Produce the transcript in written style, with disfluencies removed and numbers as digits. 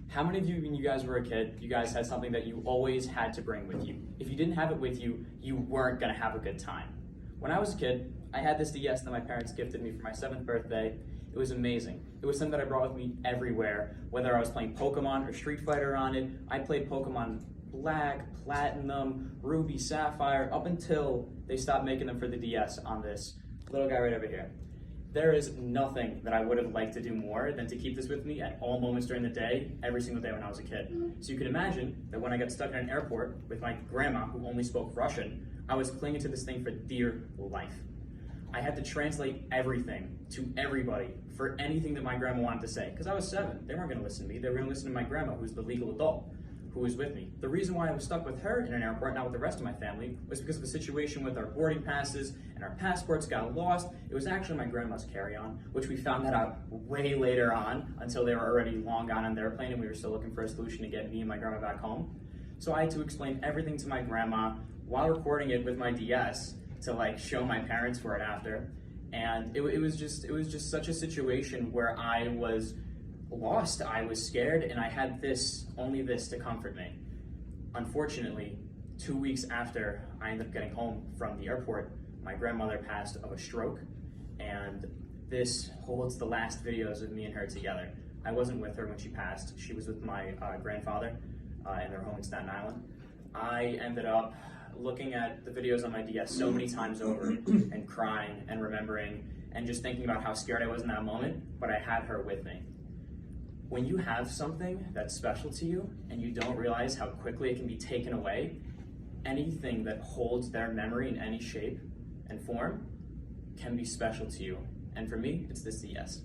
How many of you, when you guys were a kid, you guys had something that you always had to bring with you? If you didn't have it with you, you weren't gonna have a good time. When I was a kid, I had this DS that my parents gifted me for my 7th birthday. It was amazing. It was something that I brought with me everywhere, whether I was playing Pokemon or Street Fighter on it. I played Pokemon Black, Platinum, Ruby, Sapphire, up until they stopped making them for the DS on this little guy right over here. There is nothing that I would have liked to do more than to keep this with me at all moments during the day, every single day when I was a kid. So you can imagine that when I got stuck in an airport with my grandma, who only spoke Russian, I was clinging to this thing for dear life. I had to translate everything to everybody for anything that my grandma wanted to say, because I was 7. They weren't going to listen to me. They were going to listen to my grandma, who's the legal adult, who was with me. The reason why I was stuck with her in an airport, not with the rest of my family, was because of a situation with our boarding passes and our passports got lost. It was actually my grandma's carry-on, which we found that out way later on, until they were already long gone on their plane and we were still looking for a solution to get me and my grandma back home. So I had to explain everything to my grandma while recording it with my DS to show my parents for it after. And it was just such a situation where I was lost, I was scared, and I had only this to comfort me. Unfortunately, 2 weeks after I ended up getting home from the airport, my grandmother passed of a stroke, and this holds the last videos of me and her together. I wasn't with her when she passed. She was with my grandfather in their home in Staten Island. I ended up looking at the videos on my DS so many times over and crying and remembering and just thinking about how scared I was in that moment, but I had her with me. When you have something that's special to you and you don't realize how quickly it can be taken away, anything that holds their memory in any shape and form can be special to you. And for me, it's this DS.